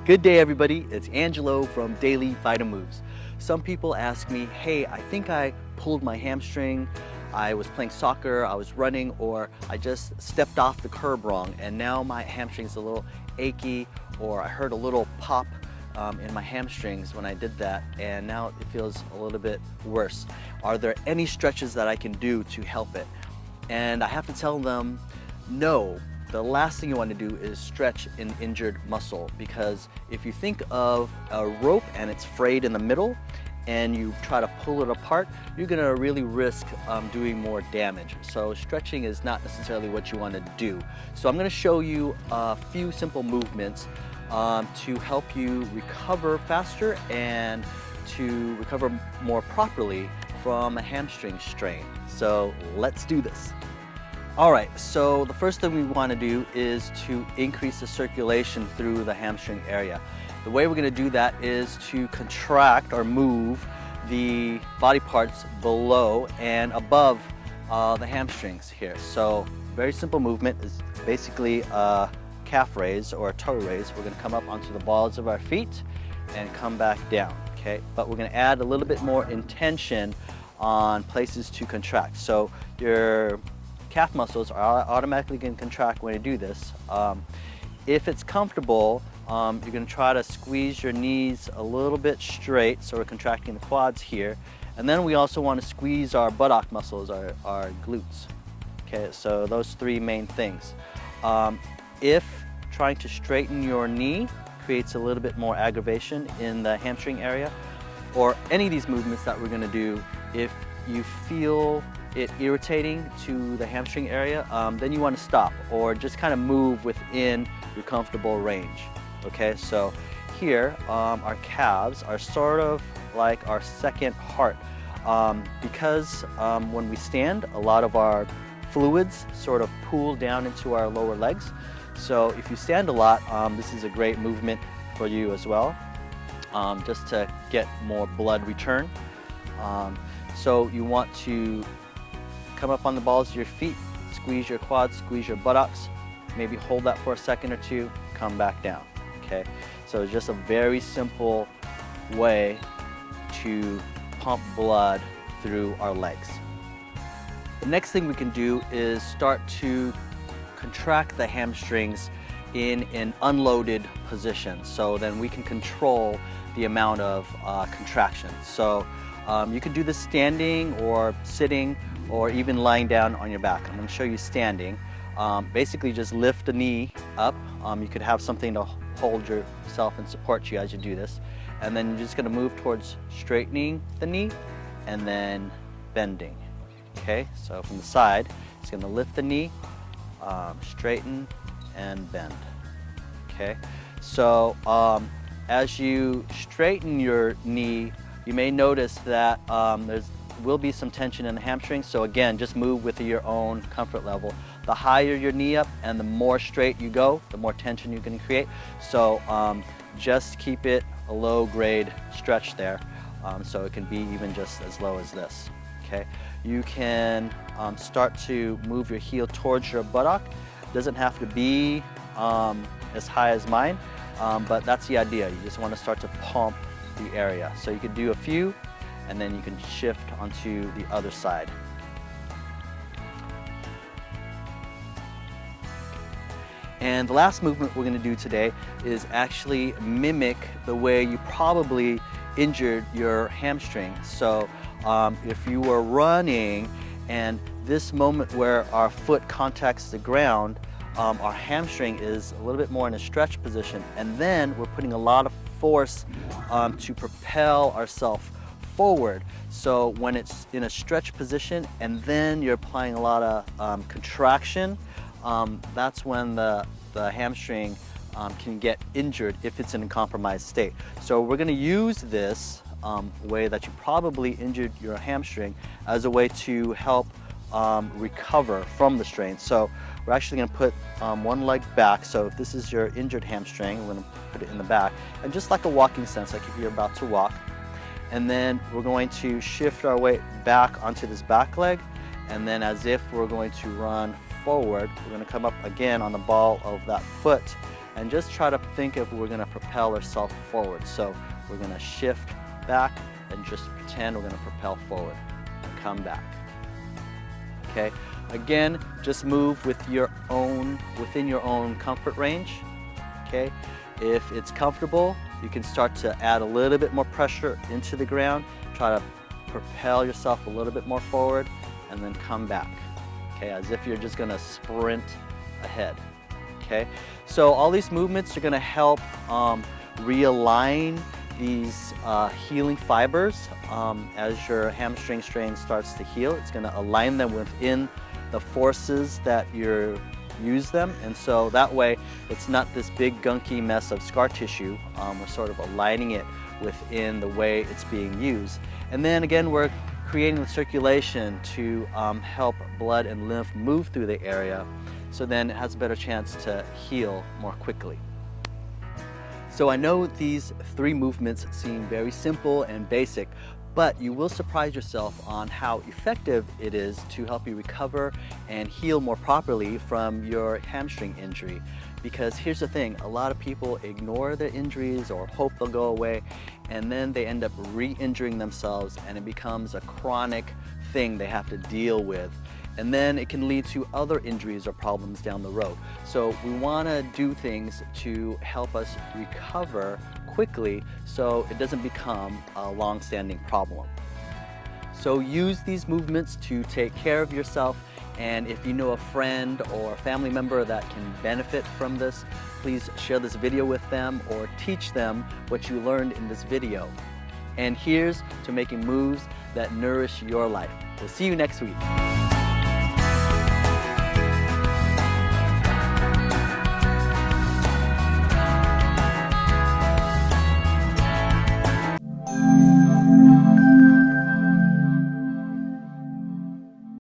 Good day, everybody. It's Angelo from Daily Vitamoves. Some people ask me, hey, I think I pulled my hamstring. I was playing soccer, I was running, or I just stepped off the curb wrong and now my hamstring's a little achy, or I heard a little pop in my hamstrings when I did that and now it feels a little bit worse. Are there any stretches that I can do to help it? And I have to tell them, no. The last thing you want to do is stretch an injured muscle, because if you think of a rope and it's frayed in the middle and you try to pull it apart, you're going to really risk doing more damage. So stretching is not necessarily what you want to do. So I'm going to show you a few simple movements to help you recover faster and to recover more properly from a hamstring strain. So let's do this. All right, so the first thing we want to do is to increase the circulation through the hamstring area. The way we're going to do that is to contract or move the body parts below and above the hamstrings here. So very simple movement is basically a calf raise or a toe raise. We're going to come up onto the balls of our feet and come back down, okay? But we're going to add a little bit more intention on places to contract. So your calf muscles are automatically going to contract when you do this. If it's comfortable, you're going to try to squeeze your knees a little bit straight, so we're contracting the quads here. And then we also want to squeeze our buttock muscles, our glutes. Okay, so those three main things. If trying to straighten your knee creates a little bit more aggravation in the hamstring area, or any of these movements that we're going to do, if you feel it irritating to the hamstring area, then you want to stop or just kind of move within your comfortable range. Okay, so here our calves are sort of like our second heart, because when we stand, a lot of our fluids sort of pool down into our lower legs. So if you stand a lot, this is a great movement for you as well, just to get more blood return. So you want to come up on the balls of your feet, squeeze your quads, squeeze your buttocks, maybe hold that for a second or two, come back down, okay? So it's just a very simple way to pump blood through our legs. The next thing we can do is start to contract the hamstrings in an unloaded position, so then we can control the amount of contraction. So you can do this standing or sitting or even lying down on your back. I'm going to show you standing. Basically just lift the knee up. You could have something to hold yourself and support you as you do this. And then you're just going to move towards straightening the knee and then bending. Okay, so from the side, it's going to lift the knee, straighten and bend. Okay, so as you straighten your knee, you may notice that there will be some tension in the hamstring. So again, just move with your own comfort level. The higher your knee up and the more straight you go, the more tension you can create. So just keep it a low grade stretch there. So it can be even just as low as this. Okay, you can start to move your heel towards your buttock. It doesn't have to be as high as mine, but that's the idea. You just want to start to pump the area. So you could do a few and then you can shift onto the other side. And the last movement we're going to do today is actually mimic the way you probably injured your hamstring. So if you were running and this moment where our foot contacts the ground, our hamstring is a little bit more in a stretch position, and then we're putting a lot of force to propel ourselves forward. So when it's in a stretch position and then you're applying a lot of contraction, that's when the hamstring can get injured if it's in a compromised state. So we're going to use this way that you probably injured your hamstring as a way to help recover from the strain. So we're actually going to put one leg back. So if this is your injured hamstring, we're going to put it in the back, and just like a walking sense, like if you're about to walk. And then we're going to shift our weight back onto this back leg, and then as if we're going to run forward, we're going to come up again on the ball of that foot and just try to think if we're gonna propel ourselves forward. So we're gonna shift back and just pretend we're gonna propel forward and come back. Okay, again, just move within your own comfort range. Okay, if it's comfortable, you can start to add a little bit more pressure into the ground. Try to propel yourself a little bit more forward and then come back. Okay, as if you're just gonna sprint ahead. Okay, so all these movements are gonna help realign these healing fibers. As your hamstring strain starts to heal, it's going to align them within the forces that you use them, and so that way it's not this big gunky mess of scar tissue. We're sort of aligning it within the way it's being used, and then again we're creating the circulation to help blood and lymph move through the area, so then it has a better chance to heal more quickly. So I know these 3 movements seem very simple and basic, but you will surprise yourself on how effective it is to help you recover and heal more properly from your hamstring injury. Because here's the thing, a lot of people ignore their injuries or hope they'll go away, and then they end up re-injuring themselves, and it becomes a chronic thing they have to deal with. And then it can lead to other injuries or problems down the road. So we want to do things to help us recover quickly so it doesn't become a long-standing problem. So use these movements to take care of yourself, and if you know a friend or a family member that can benefit from this, please share this video with them or teach them what you learned in this video. And here's to making moves that nourish your life. We'll see you next week.